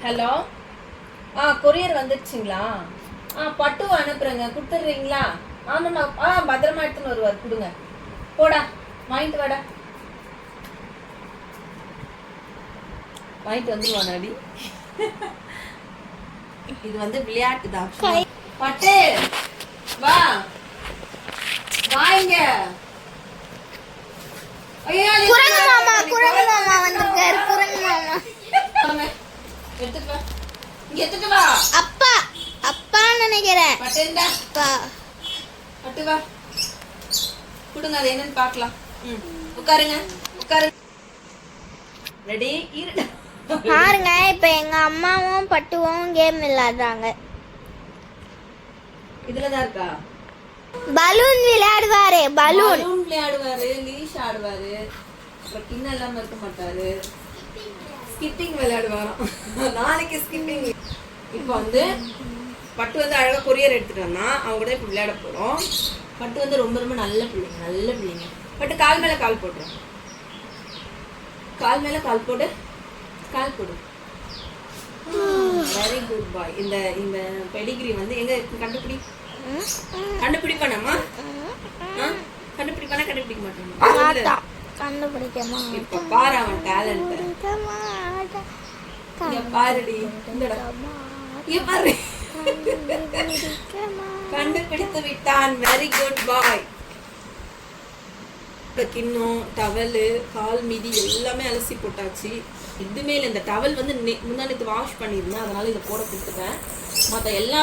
Hello, courier வந்துடுச்சுங்களா? பட்டு அனுப்புறேங்க, கொடுத்துட்றீங்களா? ஆமாம்மா, பத்திரமா எடுத்துன்னு வருவார், கொடுங்க. போடா, வாங்கிட்டு வாடா. வாங்கிட்டு வந்துருவானாடி. இது வந்து விளையாட்டு தான். பட்டு வா, வாங்க. குரங்கு மாமா வந்திருக்காரு. குரங்கு மாமா எடுத்துட்டு வா, இங்க எடுத்துட்டு வா. அப்பா அப்பா நினைக்கிறேன். பட்டுண்டா, அப்பா பட்டு வா, கொடுங்க. அது என்னன்னு பார்க்கலாம். உட்காருங்க, உட்காருங்க. ரெடி? பாருங்க, இப்ப எங்க அம்மாவும் பட்டுவும் கேம் விளையாடுறாங்க. இதுலதான் இருக்கா? பலூன் விளையாடுவாரு. பலூன் விளையாடுவாரு, லீஷ் ஆடுவாரு, அப்புறம் கிண்ணம் இல்லாம இருக்க மாட்டாரு. ஸ்கிப்பிங் விளையாடுவாராம். நாளைக்கு ஸ்கிப்பிங். இப்போ வந்து பட்டு வந்து அழகா கொரியர் எடுத்துட்டு வந்தா அவங்க கூட இப்போ விளையாட போறோம். பட்டு வந்து ரொம்ப ரொம்ப நல்ல பிள்ளைங்க, நல்ல பிள்ளைங்க. பட்டு கால் மேல கால் போடுறோம். கால் மேல கால் போடு, கால் போடு. வெரி குட் பாய். இந்த இந்த பெடிகிரி வந்து எங்க கண்டுபிடி, கண்டுபிடிப்பானம்மா? கண்டுபிடிப்பானா? கண்டுபிடிக்க மாட்டான். கண்டுபிடிக்கமா? இப்ப பாரு அவன் டேலண்ட். இங்க பாருடி, இந்தடா, இங்க பாரு. கண்டுபிடித்து விட்டான். வெரி குட் பாய். கிண்ணம், டவல், கால் மீதி எல்லாமே அலசி போட்டாச்சு. இதுமே இல்லை. இந்த டவல் வந்து முந்தானத்து வாஷ் பண்ணியிருந்தேன், அதனால இதை போட கொடுத்துட்டேன். மற்ற எல்லா